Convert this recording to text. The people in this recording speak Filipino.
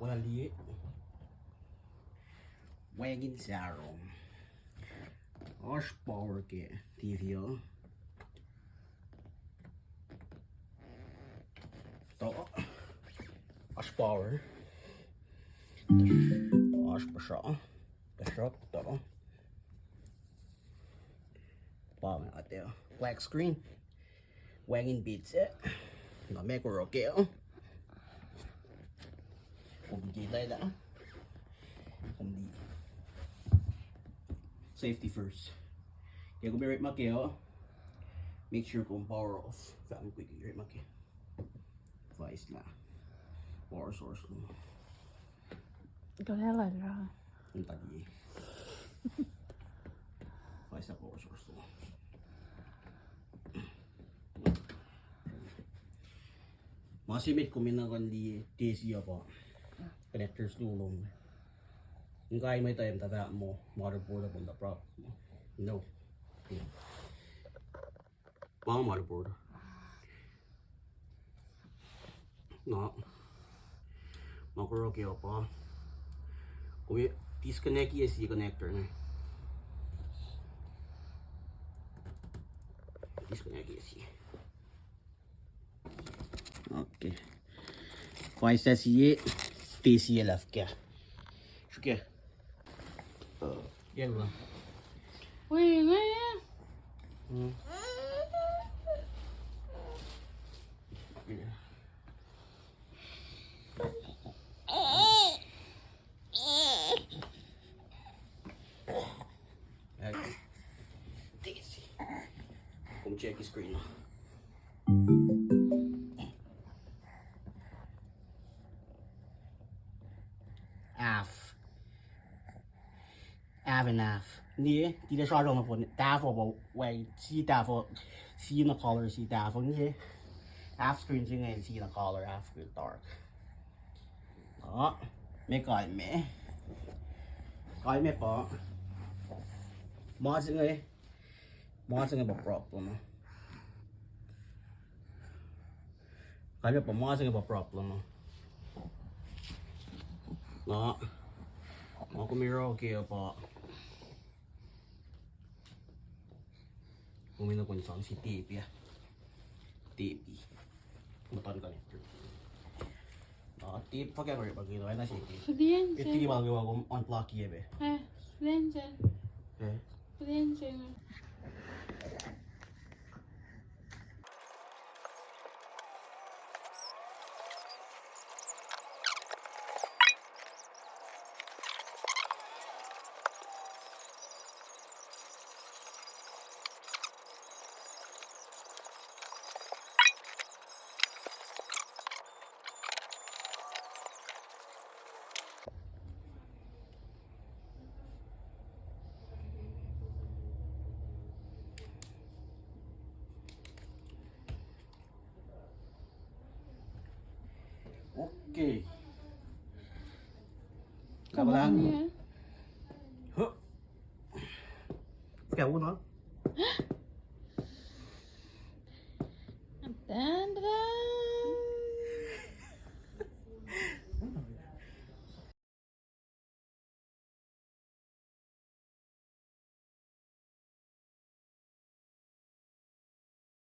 napakaliit. Wagon Zero. Horsepower ke TV oh. Ito. Horsepower. Horsepower. Pasok to. Wow, ate oh. Black screen. Wagon beats it. Name ko roke oh. Kumikita na. Hindi. Safety first. Kaya kung may right maki oh. Make sure kung power off. Kaya quick right maki. Vice na. Power source mo. ก็ได้หลายรอบ Ang tagi. Vice na power source mo. Masimit ko minakan di TC apa. Connectors dulong. Kung kaya may time tata mo, motherboard upon the prop. No. Mga motherboard. No. Makuroke apa. Kung disconnect ESC connector na. Disconnect ESC. Okay. Kung sa siye, TC left kya. Shuke. Yan ba? วิ่งไงอ่ะ TC. Kung check yung screen na. Half. Ni, di da刷中了不？大佛不？喂，是大佛，是那 color 是大佛你。Half screen 先係是那 color half screen dark。咩改咩？改咩噃？冇先係冇 problem 啊。改咩噃？冇先係 problem 啊。我個 mirror okay 啊噃。Kung may nakunsang si TV ah. TV. Matan ka nito. TV pa kaya ko rin pag-ito. Ay na si TV. เรียน Ito เจน yung magawa ko on-block iya be. เรียนเจน Eh? เรียนเจน Okay. กับบ้านเนี่ย Huh? Kaya uno. ดันดัน